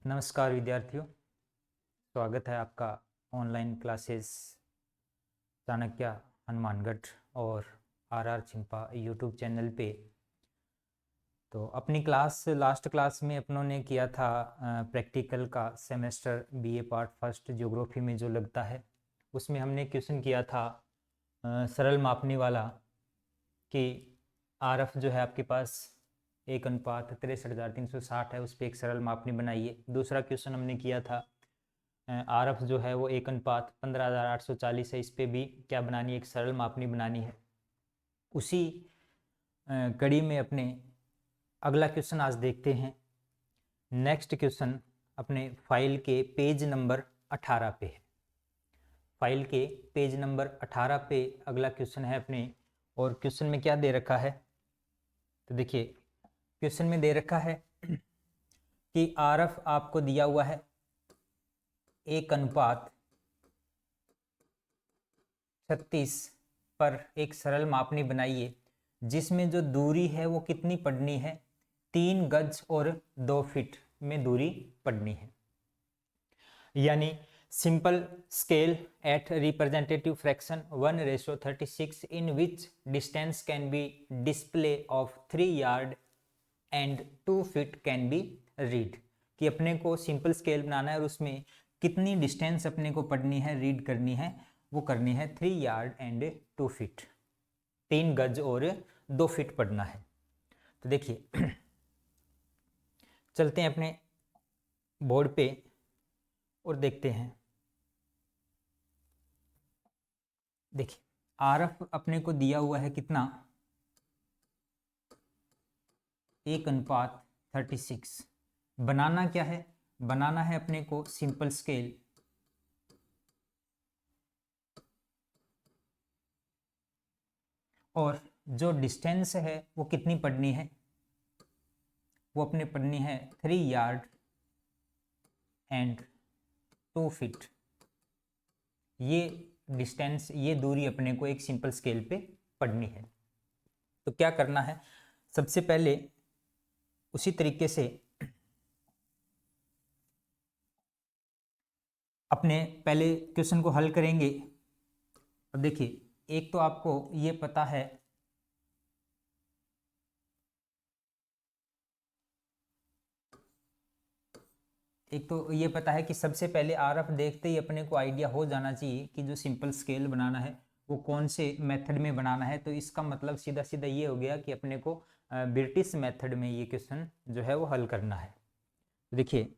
नमस्कार विद्यार्थियों, स्वागत है आपका ऑनलाइन क्लासेस चाणक्य हनुमानगढ़ और आर चिंपा यूट्यूब चैनल पे। तो अपनी लास्ट क्लास में अपनों ने किया था प्रैक्टिकल का semester BA part first geography में जो लगता है, उसमें हमने क्वेश्चन किया था सरल मापनी वाला कि आरएफ जो है आपके पास 1:63,360 है, उस पर एक सरल मापनी बनाइए। दूसरा क्वेश्चन हमने किया था आरएफ जो है वो 1:15,840 है, इस पे भी क्या बनानी है, एक सरल मापनी बनानी है। उसी कड़ी में अपने अगला क्वेश्चन आज देखते हैं। नेक्स्ट क्वेश्चन अपने फाइल के पेज नंबर 18 पे है। फाइल के पेज नंबर 18 पे अगला क्वेश्चन है अपने, और क्वेश्चन में क्या दे रखा है, तो देखिए क्वेश्चन में दे रखा है कि आरएफ आपको दिया हुआ है 1:36 पर एक सरल मापनी बनाइए जिसमें जो दूरी है वो कितनी पढ़नी है, 3 गज और 2 फीट में दूरी पढ़नी है। यानी simple scale eight representative fraction 1:36 in which distance can be display of 3 yard and 2 feet can be read, कि अपने को सिंपल स्केल बनाना है और उसमें कितनी डिस्टेंस अपने को पढ़नी है, रीड करनी है, वो करनी है 3 यार्ड एंड 2 फीट, 3 गज और 2 फीट पढ़ना है। तो देखिए चलते हैं अपने बोर्ड पे और देखते हैं। देखिए आरएफ अपने को दिया हुआ है कितना, 1:36। बनाना क्या है, बनाना है अपने को सिंपल स्केल और जो डिस्टेंस है वो कितनी पढ़नी है, वो अपने पढ़नी है 3 यार्ड एंड 2 फीट। ये डिस्टेंस, ये दूरी अपने को एक सिंपल स्केल पे पढ़नी है। तो क्या करना है, सबसे पहले उसी तरीके से अपने पहले क्वेश्चन को हल करेंगे। अब देखिए एक तो आपको ये पता है कि सबसे पहले आरएफ देखते ही अपने को आइडिया हो जाना चाहिए कि जो सिंपल स्केल बनाना है वो कौन से मेथड में बनाना है। तो इसका मतलब सीधा सीधा ये हो गया कि अपने को ब्रिटिश मेथड में ये क्वेश्चन जो है वो हल करना है। देखिए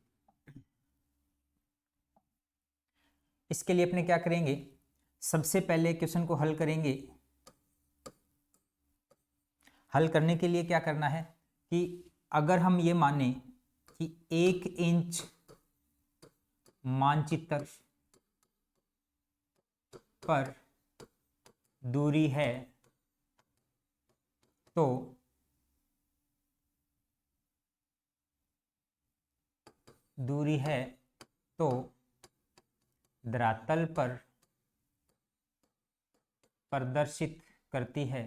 इसके लिए अपने क्या करेंगे, सबसे पहले क्वेश्चन को हल करेंगे। हल करने के लिए क्या करना है कि अगर हम ये माने कि 1 इंच मानचित्र पर दूरी है तो धरातल पर प्रदर्शित करती है,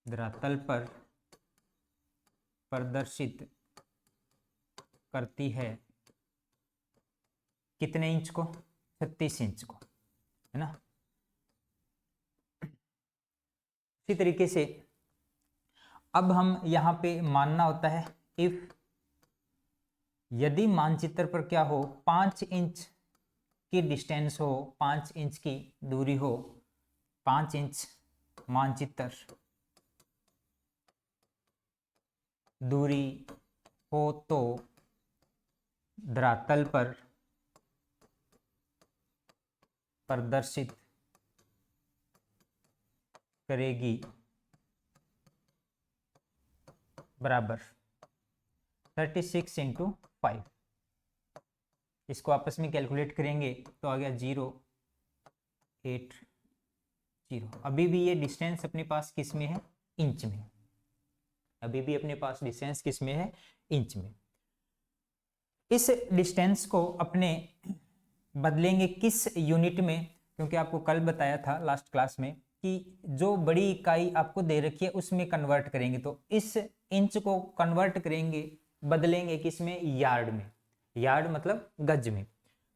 धरातल पर प्रदर्शित करती है कितने इंच को, 36 इंच को, है ना। इसी तरीके से अब हम यहाँ पे मानना होता है इफ, यदि मानचित्र पर क्या हो, 5 इंच की डिस्टेंस हो, 5 इंच की दूरी हो, 5 इंच मानचित्र दूरी हो तो धरातल पर प्रदर्शित करेगी बराबर 36 × 5। इसको आपस में कैलकुलेट करेंगे तो आ गया 080। अभी भी ये डिस्टेंस अपने पास किस में है, इंच में। अभी भी अपने पास डिस्टेंस किस में है, इंच में। इस डिस्टेंस को अपने बदलेंगे किस यूनिट में, क्योंकि आपको कल बताया था लास्ट क्लास में कि जो बड़ी इकाई आपको दे रखी है उसमें कन्वर्ट करेंगे, तो इस इंच को कन्वर्ट करेंगे, बदलेंगे किसमें, यार्ड में। यार्ड मतलब गज में।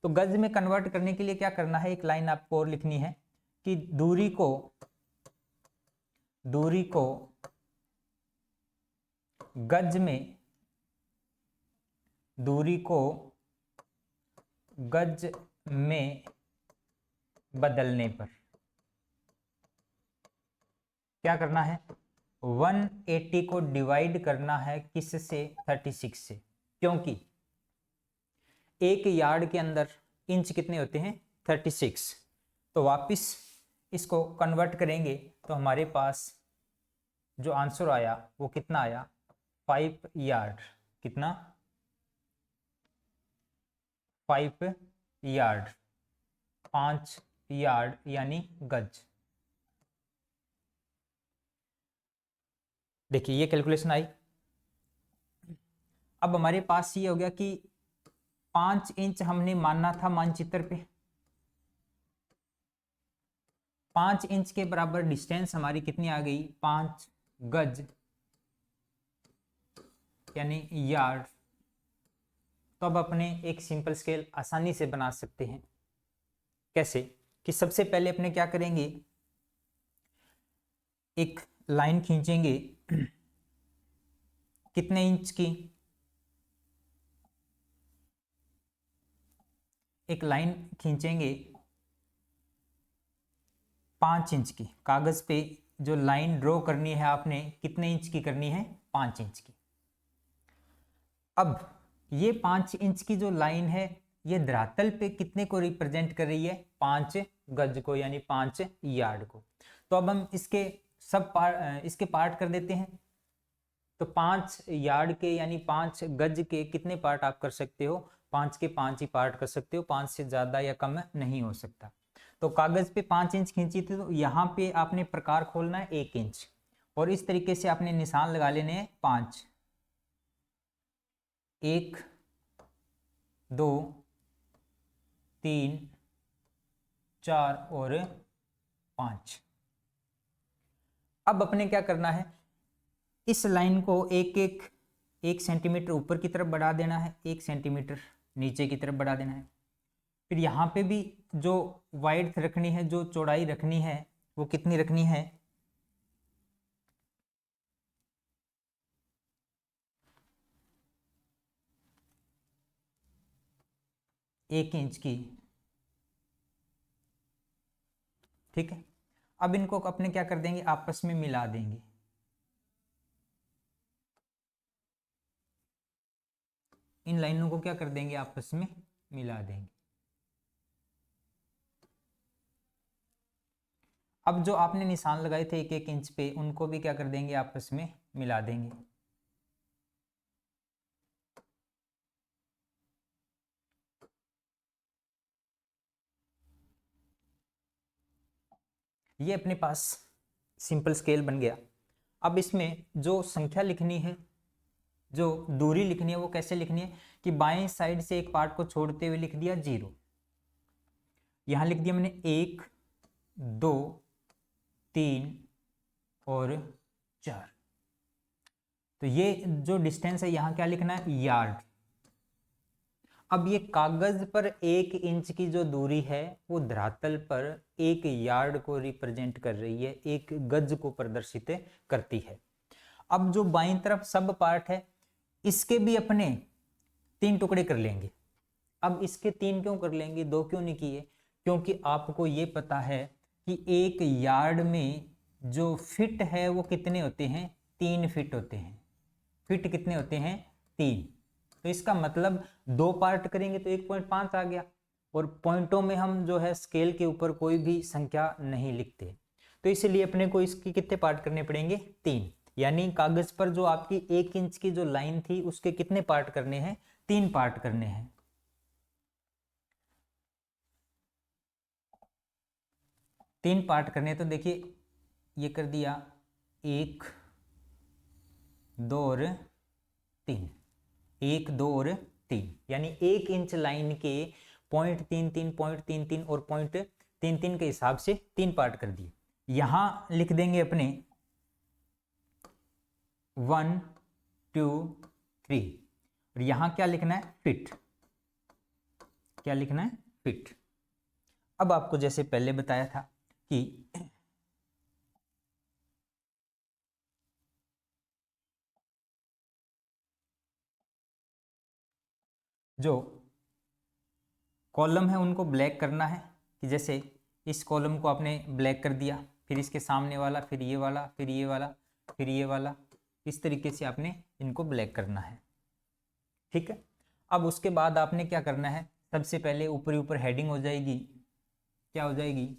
तो गज में कन्वर्ट करने के लिए क्या करना है, एक लाइन आपको और लिखनी है कि दूरी को गज में, दूरी को गज में बदलने पर क्या करना है, 180 को डिवाइड करना है किससे, 36 से, क्योंकि एक यार्ड के अंदर इंच कितने होते हैं, 36। तो वापस इसको कन्वर्ट करेंगे तो हमारे पास जो आंसर आया वो कितना आया, 5 यार्ड। कितना, 5 यार्ड, 5 यार्ड यानी गज। देखिए ये कैलकुलेशन आई। अब हमारे पास ये हो गया कि 5 इंच हमने मानना था मानचित्र पे, 5 इंच के बराबर डिस्टेंस हमारी कितनी आ गई, 5 गज यानी यार्ड। तो अब अपने एक सिंपल स्केल आसानी से बना सकते हैं। कैसे, कि सबसे पहले अपने क्या करेंगे, एक लाइन खींचेंगे कितने इंच की, एक लाइन खींचेंगे 5 इंच की। कागज पे जो लाइन ड्रॉ करनी है आपने कितने इंच की करनी है, 5 इंच की। अब ये 5 इंच की जो लाइन है ये धरातल पे कितने को रिप्रेजेंट कर रही है, 5 गज को, यानी 5 यार्ड को। तो अब हम इसके इसके पार्ट कर देते हैं। तो 5 यार्ड के यानी 5 गज के कितने पार्ट आप कर सकते हो, 5 के 5 ही पार्ट कर सकते हो, 5 से ज्यादा या कम नहीं हो सकता। तो कागज पे 5 इंच खींची थी, तो यहाँ पे आपने प्रकार खोलना है 1 इंच, और इस तरीके से आपने निशान लगा लेने हैं 5, 1 2 3 4 और 5। अब अपने क्या करना है, इस लाइन को एक सेंटीमीटर ऊपर की तरफ बढ़ा देना है, 1 सेंटीमीटर नीचे की तरफ बढ़ा देना है। फिर यहाँ पे भी जो वाइड्थ रखनी है, जो चौड़ाई रखनी है, वो कितनी रखनी है, 1 इंच की। ठीक है। अब इनको अपने क्या कर देंगे, आपस में मिला देंगे। इन लाइनों को क्या कर देंगे, आपस में मिला देंगे। अब जो आपने निशान लगाए थे 1 इंच पे, उनको भी क्या कर देंगे, आपस में मिला देंगे। ये अपने पास सिंपल स्केल बन गया। अब इसमें जो संख्या लिखनी है, जो दूरी लिखनी है, वो कैसे लिखनी है कि बाएं साइड से एक पार्ट को छोड़ते हुए लिख दिया 0, यहां लिख दिया मैंने 1 2 3 और 4। तो ये जो डिस्टेंस है यहां क्या लिखना है, यार्ड। अब ये कागज पर 1 इंच की जो दूरी है वो धरातल पर 1 यार्ड को रिप्रेजेंट कर रही है, 1 गज को प्रदर्शित करती है। अब जो बाईं तरफ सब पार्ट है इसके भी अपने 3 टुकड़े कर लेंगे। अब इसके 3 क्यों कर लेंगे, 2 क्यों नहीं किए, क्योंकि आपको ये पता है कि 1 यार्ड में जो फिट है वो कितने होते हैं, 3 फिट होते हैं। फिट कितने होते हैं, 3। तो इसका मतलब 2 पार्ट करेंगे तो 1.5 आ गया। और पॉइंटों में हम जो है स्केल के ऊपर कोई भी संख्या नहीं लिखते, तो इसलिए अपने को इसकी कितने पार्ट करने पड़ेंगे, 3। यानी कागज पर जो आपकी 1 इंच की जो लाइन थी उसके कितने पार्ट करने हैं, 3 पार्ट करने हैं। तीन पार्ट करने हैं। तो देखिए ये कर दिया 1 2 और 3, 1 2 और 3, यानी 1 इंच लाइन के .33 .33 और .33 के हिसाब से 3 पार्ट कर दिए। यहां लिख देंगे अपने 1 2 3 और यहां क्या लिखना है, फिट। क्या लिखना है, फिट। अब आपको जैसे पहले बताया था कि जो कॉलम है उनको ब्लैक करना है, कि जैसे इस कॉलम को आपने ब्लैक कर दिया, फिर इसके सामने वाला, फिर ये वाला, फिर ये वाला, फिर ये वाला, इस तरीके से आपने इनको ब्लैक करना है। ठीक है। अब उसके बाद आपने क्या करना है, सबसे पहले ऊपर ऊपर हेडिंग हो जाएगी। क्या हो जाएगी,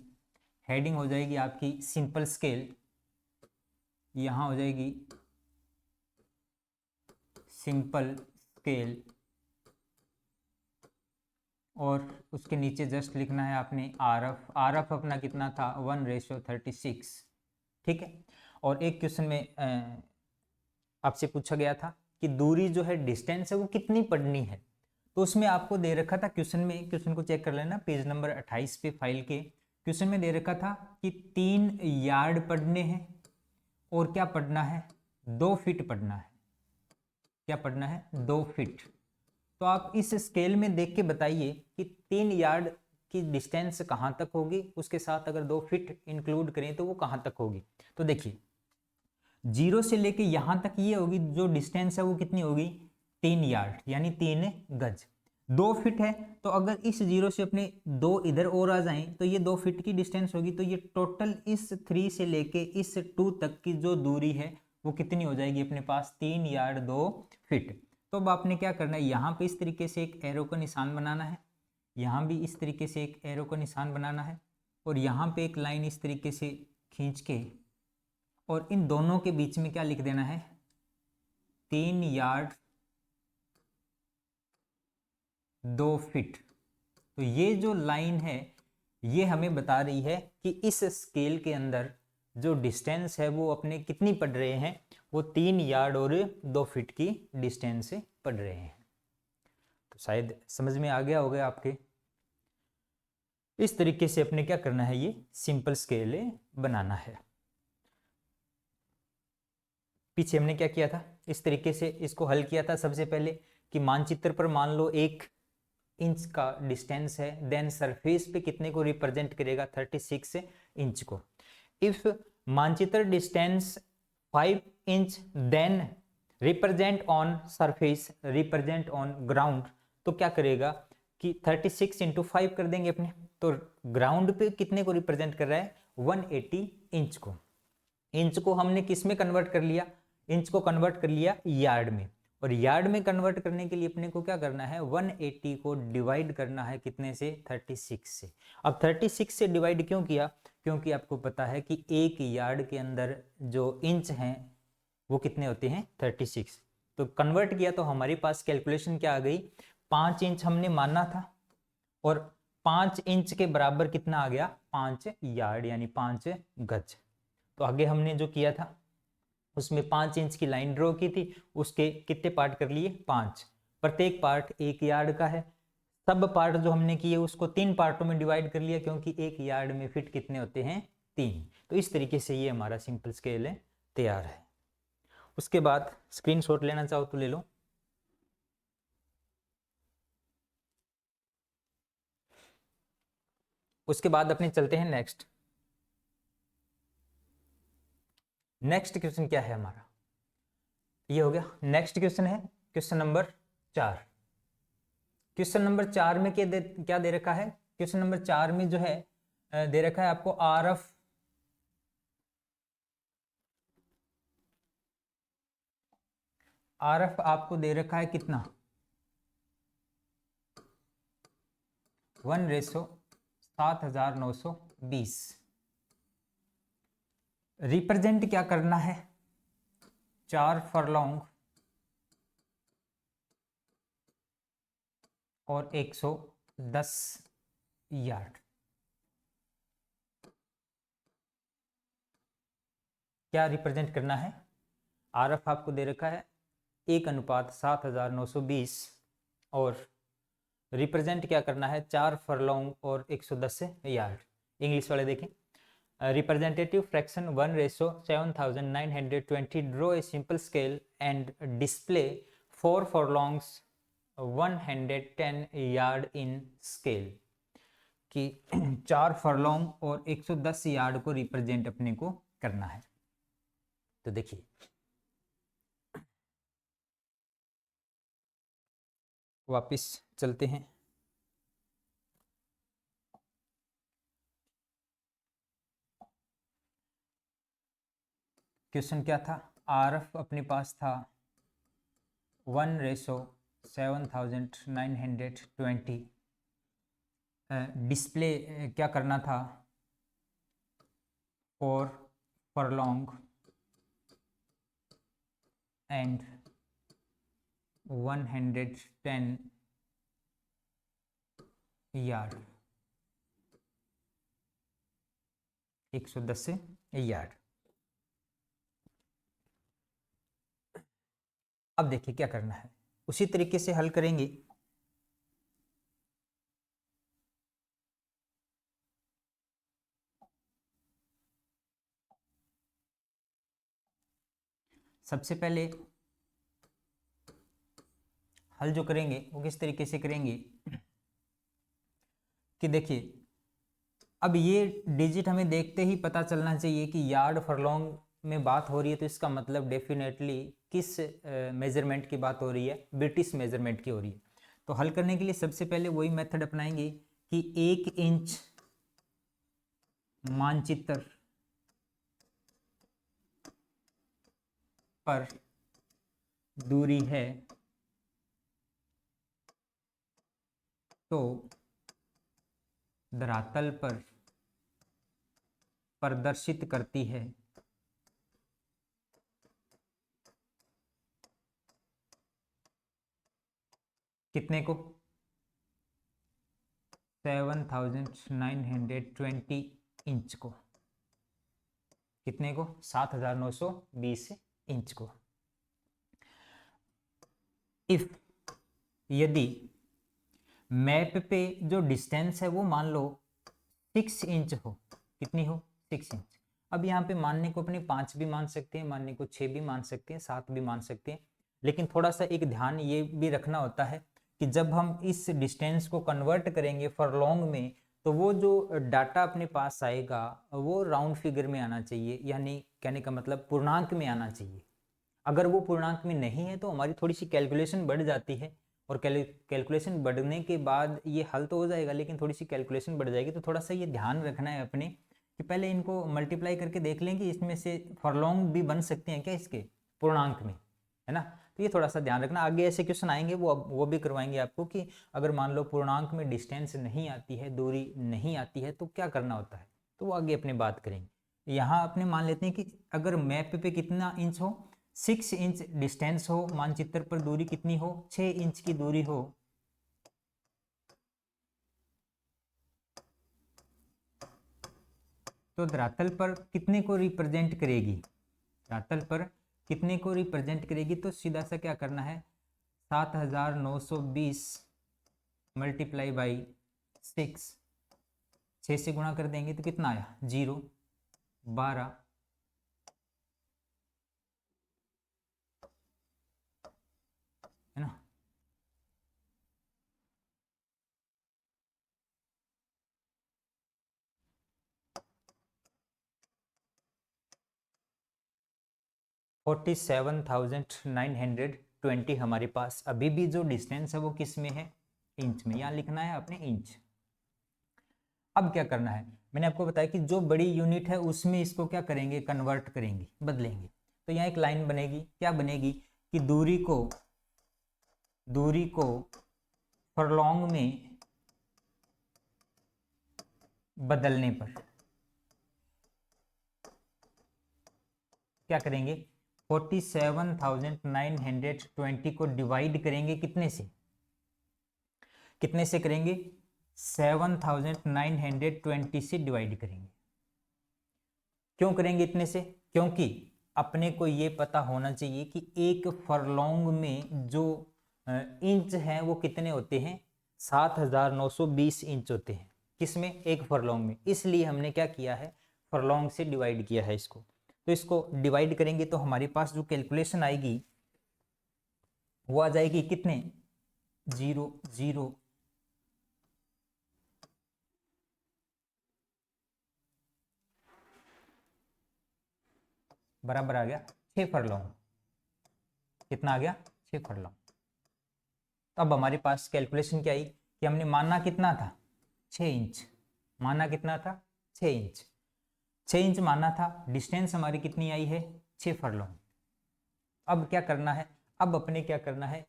हेडिंग हो जाएगी आपकी सिंपल स्केल। यहां हो जाएगी सिंपल स्केल और उसके नीचे जस्ट लिखना है आपने आरएफ। आरएफ अपना कितना था, 1:36। ठीक है। और एक क्वेश्चन में आपसे पूछा गया था कि दूरी जो है, डिस्टेंस है, वो कितनी पढ़नी है। तो उसमें आपको दे रखा था क्वेश्चन में, क्वेश्चन को चेक कर लेना पेज नंबर 28 पे फाइल के। क्वेश्चन में दे रखा था कि 3 यार्ड पढ़ने हैं और क्या पढ़ना है, 2 फीट पढ़ना है। क्या पढ़ना है, 2 फीट। तो आप इस स्केल में देख के बताइए कि 3 यार्ड की डिस्टेंस कहाँ तक होगी, उसके साथ अगर 2 फीट इंक्लूड करें तो वो कहाँ तक होगी। तो देखिए 0 से लेके यहाँ तक ये होगी, जो डिस्टेंस है वो कितनी होगी, 3 यार्ड यानी 3 गज। 2 फीट है तो अगर इस 0 से अपने 2 इधर और आ जाएं तो ये 2 फीट की डिस्टेंस होगी। तो ये टोटल इस 3 से लेके इस 2 तक की जो दूरी है वो कितनी हो जाएगी अपने पास, 3 यार्ड 2 फीट। तो अब आपने क्या करना है, यहाँ पे इस तरीके से एक एरो का निशान बनाना है, यहाँ भी इस तरीके से एक एरो का निशान बनाना है, और यहाँ पे एक लाइन इस तरीके से खींच के, और इन दोनों के बीच में क्या लिख देना है, 3 यार्ड 2 फीट। तो ये जो लाइन है ये हमें बता रही है कि इस स्केल के अंदर जो डिस्टेंस है वो अपने कितनी पढ़ रहे हैं, वो 3 यार्ड और 2 फीट की डिस्टेंस से पढ़ रहे हैं। तो शायद समझ में आ गया होगा आपके। इस तरीके से अपने क्या करना है, ये सिंपल स्केल बनाना है। पीछे हमने क्या किया था, इस तरीके से इसको हल किया था सबसे पहले कि मानचित्र पर मान लो 1 इंच का डिस्टेंस है, देन सरफेस पे कितने को रिप्रेजेंट करेगा, 36 इंच को। इफ मानचित्र distance 5 inch then represent on surface represent on ground, तो क्या करेगा कि 36 इंटू 5 कर देंगे अपने। तो ग्राउंड पे कितने को रिप्रेजेंट कर रहा है, 180 इंच को। इंच को हमने किस में कन्वर्ट कर लिया, इंच को कन्वर्ट कर लिया यार्ड में। और यार्ड में कन्वर्ट करने के लिए अपने को क्या करना है, 180 को डिवाइड करना है कितने से, 36 से। अब 36 से डिवाइड क्यों किया, क्योंकि आपको पता है कि एक यार्ड के अंदर जो इंच हैं वो कितने होते हैं, 36। तो कन्वर्ट किया तो हमारे पास कैलकुलेशन क्या आ गई, 5 इंच हमने माना था और 5 इंच के बराबर कितना आ गया, 5 यार्ड यानी 5 गज। तो आगे हमने जो किया था उसमें 5 इंच की लाइन ड्रॉ की थी, उसके कितने पार्ट कर लिए, 5। प्रत्येक पार्ट 1 यार्ड का है। सब पार्ट जो हमने किए उसको 3 पार्टों में डिवाइड कर लिया, क्योंकि 1 यार्ड में फिट कितने होते हैं, 3। तो इस तरीके से ये हमारा सिंपल स्केल है तैयार है। उसके बाद स्क्रीनशॉट लेना चाहो तो ले लो। उसके बाद अपने चलते हैं नेक्स्ट। नेक्स्ट क्वेश्चन क्या है हमारा, ये हो गया। नेक्स्ट क्वेश्चन है क्वेश्चन नंबर 4। क्वेश्चन नंबर 4 में क्या दे रखा है, क्वेश्चन नंबर 4 में जो है दे रखा है आपको आरएफ आपको दे रखा है कितना, 1:7920। रिप्रेजेंट क्या करना है, 4 फरलॉन्ग और 110 यार्ड। क्या रिप्रेजेंट करना है, आरएफ आपको दे रखा है 1:7920 और रिप्रेजेंट क्या करना है, 4 फरलॉन्ग और 110 यार्ड। इंग्लिश वाले देखें, representative fraction 1:7920. Draw a simple scale and display 4 furlongs 110 yard in scale. कि 4 फरलॉन्ग और 110 यार्ड को रिप्रेजेंट अपने को करना है। तो देखिए वापस चलते हैं। क्वेश्चन क्या था? आरएफ अपने पास था 1:7920। डिस्प्ले क्या करना था? 4 फरलॉन्ग एंड 110 यार्ड, 110 यार्ड। अब देखिए क्या करना है, उसी तरीके से हल करेंगे। सबसे पहले हल जो करेंगे वो किस तरीके से करेंगे कि देखिए अब ये डिजिट हमें देखते ही पता चलना चाहिए कि यार्ड फरलॉन्ग में बात हो रही है, तो इसका मतलब डेफिनेटली किस मेजरमेंट की बात हो रही है? ब्रिटिश मेजरमेंट की हो रही है। तो हल करने के लिए सबसे पहले वही मेथड अपनाएंगे कि 1 इंच मानचित्र पर दूरी है तो धरातल पर प्रदर्शित करती है कितने को? 7920 इंच को। कितने को? 7920 इंच को। इफ यदि मैप पे जो डिस्टेंस है वो मान लो 6 इंच हो। कितनी हो? 6 इंच। अब यहाँ पे मानने को अपने 5 भी मान सकते हैं, मानने को 6 भी मान सकते हैं, 7 भी मान सकते हैं, लेकिन थोड़ा सा एक ध्यान ये भी रखना होता है कि जब हम इस डिस्टेंस को कन्वर्ट करेंगे फरलॉन्ग में, तो वो जो डाटा अपने पास आएगा वो राउंड फिगर में आना चाहिए, यानी कहने का मतलब पूर्णांक में आना चाहिए। अगर वो पूर्णांक में नहीं है तो हमारी थोड़ी सी कैलकुलेशन बढ़ जाती है, और कैलकुलेशन बढ़ने के बाद ये हल तो हो जाएगा लेकिन थोड़ी सी कैलकुलेशन बढ़ जाएगी। तो थोड़ा सा ये ध्यान रखना है अपने कि पहले इनको मल्टीप्लाई करके देख लें कि इसमें से फरलॉन्ग भी बन सकते हैं क्या इसके पूर्णांक में, है ना। तो ये थोड़ा सा ध्यान रखना। आगे ऐसे क्वेश्चन आएंगे वो भी करवाएंगे आपको कि अगर मान लो पूर्णांक में डिस्टेंस नहीं आती है, दूरी नहीं आती है, तो क्या करना होता है, तो वो आगे अपने बात करेंगे। यहाँ अपने मान लेते हैं कि अगर मैप पे कितना इंच हो, 6 इंच डिस्टेंस हो, मानचित्र पर दूरी कितनी हो, 6 इंच की दूरी हो, तो धरातल पर कितने को रिप्रेजेंट करेगी? धरातल पर कितने को रिप्रेजेंट करेगी? तो सीधा सा क्या करना है, 7920 मल्टीप्लाई बाई 6, 6 से गुणा कर देंगे तो कितना आया? 0, 12, है ना। $47,920 हमारे पास अभी भी जो डिस्टेंस है वो किस में है? इंच में। यहाँ लिखना है आपने इंच। अब क्या करना है, मैंने आपको बताया कि जो बड़ी यूनिट है उसमें इसको क्या करेंगे? कन्वर्ट करेंगे, बदलेंगे। तो यहाँ एक लाइन बनेगी, क्या बनेगी कि दूरी को फरलॉन्ग में बदलने पर क्या करेंगे? 47,920 को डिवाइड करेंगे कितने से? कितने से करेंगे? 7,920 से डिवाइड करेंगे। क्यों करेंगे इतने से? क्योंकि अपने को ये पता होना चाहिए कि एक फरलॉन्ग में जो इंच हैं वो कितने होते हैं? 7,920 इंच होते हैं। किसमें? एक फरलॉन्ग में। इसलिए हमने क्या किया है, फरलॉन्ग से डिवाइड किया है इसको। तो इसको डिवाइड करेंगे तो हमारे पास जो कैलकुलेशन आएगी वो आ जाएगी कितने, 0 0 बराबर आ गया 6 फरलॉन्ग। कितना आ गया, 6 फरलॉन्ग। तो अब हमारे पास कैलकुलेशन क्या आई कि हमने माना कितना था, 6 इंच। माना कितना था, 6 इंच। 6 इंच माना था। डिस्टेंस हमारी कितनी आई है, 6 फरलॉन्ग। अब क्या करना है, अब अपने क्या करना है,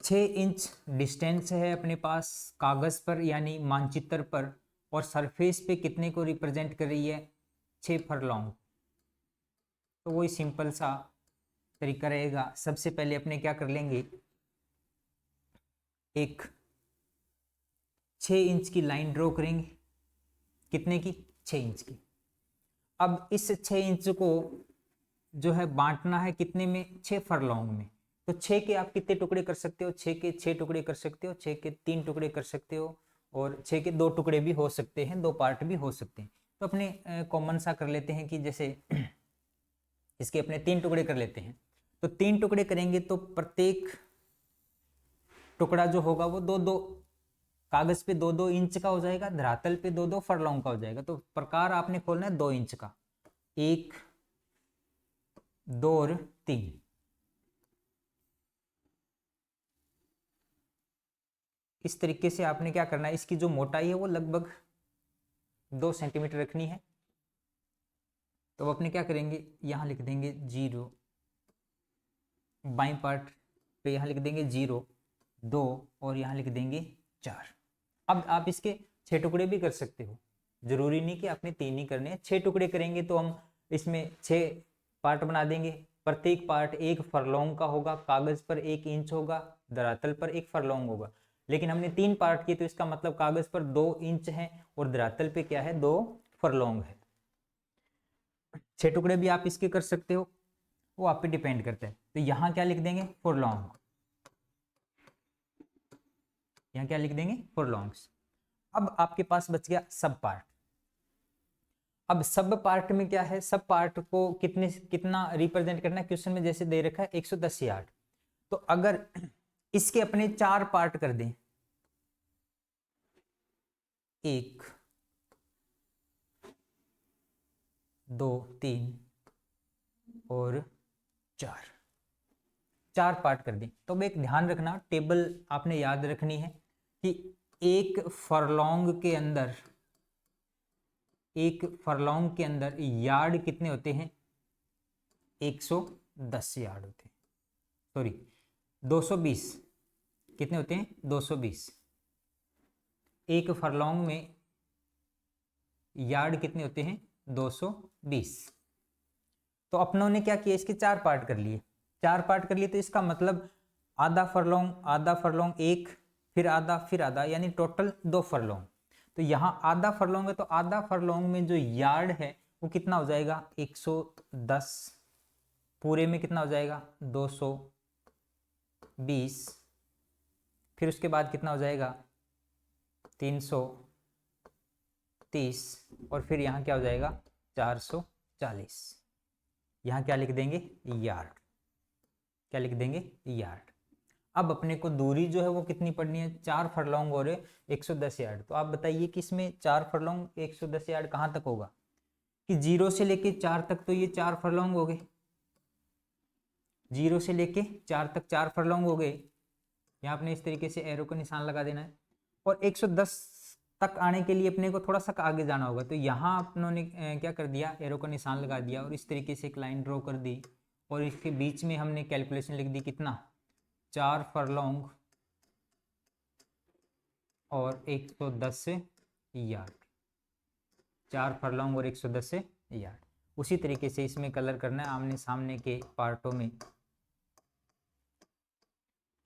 6 इंच डिस्टेंस है अपने पास कागज पर यानी मानचित्र पर, और सरफेस पे कितने को रिप्रेजेंट कर रही है, 6 फरलॉन्ग। तो वही सिंपल सा तरीका रहेगा। सबसे पहले अपने क्या कर लेंगे, एक 6 इंच की लाइन ड्रॉ करेंगे। कितने की, 6 इंच की। अब इस 6 इंच को जो है बांटना है कितने में, 6 फरलॉन्ग में। तो 6 के आप कितने टुकड़े कर सकते हो, 6 के 6 टुकड़े कर सकते हो, 6 के 3 टुकड़े कर सकते हो, और 6 के 2 टुकड़े भी हो सकते हैं, 2 पार्ट भी हो सकते हैं। तो अपने कॉमन सा कर लेते हैं कि जैसे इसके अपने 3 टुकड़े कर लेते हैं। तो 3 टुकड़े करेंगे तो प्रत्येक टुकड़ा जो होगा वो 2-2 कागज पे 2-2 इंच का हो जाएगा, धरातल पे 2-2 फरलॉन्ग का हो जाएगा। तो प्रकार आपने खोलना है 2 इंच का, 1 2 और 3। इस तरीके से आपने क्या करना है, इसकी जो मोटाई है वो लगभग 2 सेंटीमीटर रखनी है। तो अपने क्या करेंगे, यहां लिख देंगे 0, बाईं पार्ट पे यहां लिख देंगे 0 2 और यहां लिख देंगे 4। अब आप इसके 6 टुकड़े भी कर सकते हो, जरूरी नहीं कि आपने 3 ही करने हैं। 6 टुकड़े करेंगे तो हम इसमें 6 पार्ट बना देंगे। प्रत्येक पार्ट 1 फरलॉन्ग का होगा, कागज पर 1 इंच होगा, धरातल पर 1 फरलॉन्ग होगा। लेकिन हमने 3 पार्ट किए तो इसका मतलब कागज पर 2 इंच है और धरातल पे क्या है, 2 फरलॉन्ग है। 6 टुकड़े भी आप इसके कर सकते हो, वो आप पे डिपेंड करता है। तो यहाँ क्या लिख देंगे, फरलॉन्ग। यहाँ क्या लिख देंगे, फरलॉन्ग्स। अब आपके पास बच गया सब पार्ट। अब सब पार्ट में क्या है, सब पार्ट को कितना रिप्रेजेंट करना है, क्वेश्चन में जैसे दे रखा है 110 यार्ड। तो अगर इसके अपने 4 पार्ट कर दें, 1 2 3 और 4 पार्ट कर दें, तो अब एक ध्यान रखना, टेबल आपने याद रखनी है कि एक फरलॉन्ग के अंदर यार्ड कितने होते हैं, 110 यार्ड होते हैं, सॉरी 220। कितने होते हैं, 220। एक फरलॉन्ग में यार्ड कितने होते हैं, 220। तो अपनों ने क्या किया, इसके 4 पार्ट कर लिए। 4 पार्ट कर लिए तो इसका मतलब आधा फरलॉन्ग 1, फिर आधा, यानी टोटल 2 फरलॉन्ग। तो यहाँ आधा फरलॉन्ग है तो आधा फरलॉन्ग में जो यार्ड है वो कितना हो जाएगा, 110। पूरे में कितना हो जाएगा, 220। फिर उसके बाद कितना हो जाएगा, 330। और फिर यहाँ क्या हो जाएगा, 440। यहाँ क्या लिख देंगे, यार्ड। क्या लिख देंगे, यार्ड। अब अपने को दूरी जो है वो कितनी पड़नी है, 4 फरलॉन्ग और 110 यार्ड। तो आप बताइए कि इसमें 4 फरलॉन्ग 110 यार्ड कहाँ तक होगा, कि 0 से लेके 4 तक तो ये 4 फरलॉन्ग हो गए। 0 से लेके 4 तक 4 फरलॉन्ग हो गए। यहाँ आपने इस तरीके से एरो का निशान लगा देना है। और 110 तक आने के लिए अपने को थोड़ा सा आगे जाना होगा। तो यहाँ अपनों क्या कर दिया, एरो का निशान लगा दिया और इस तरीके से एक लाइन ड्रॉ कर दी, और इसके बीच में हमने कैलकुलेशन लिख दी, कितना, 4 फरलॉन्ग और 110 यार्ड। 4 फरलॉन्ग और 110 यार्ड। उसी तरीके से इसमें कलर करना है आमने सामने के पार्टों में।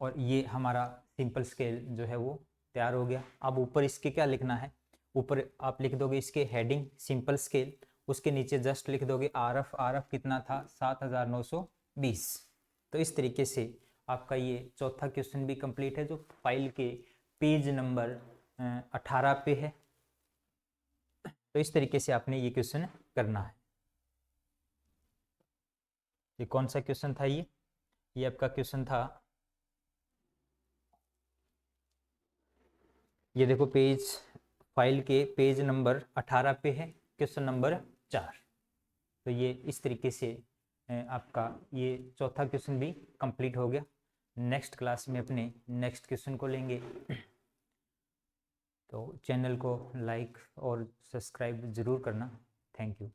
और ये हमारा सिंपल स्केल जो है वो तैयार हो गया। अब ऊपर इसके क्या लिखना है, ऊपर आप लिख दोगे इसके हेडिंग सिंपल स्केल, उसके नीचे जस्ट लिख दोगे आरएफ कितना था, 7920। तो इस तरीके से आपका ये चौथा क्वेश्चन भी कंप्लीट है, जो फाइल के पेज नंबर 18 पे है। तो इस तरीके से आपने ये क्वेश्चन करना है। ये कौन सा क्वेश्चन था? ये आपका क्वेश्चन था, ये देखो पेज फाइल के पेज नंबर 18 पे है, क्वेश्चन नंबर 4। तो ये इस तरीके से आपका ये चौथा क्वेश्चन भी कंप्लीट हो गया। नेक्स्ट क्लास में अपने नेक्स्ट क्वेश्चन को लेंगे। तो चैनल को लाइक और सब्सक्राइब ज़रूर करना। Thank you.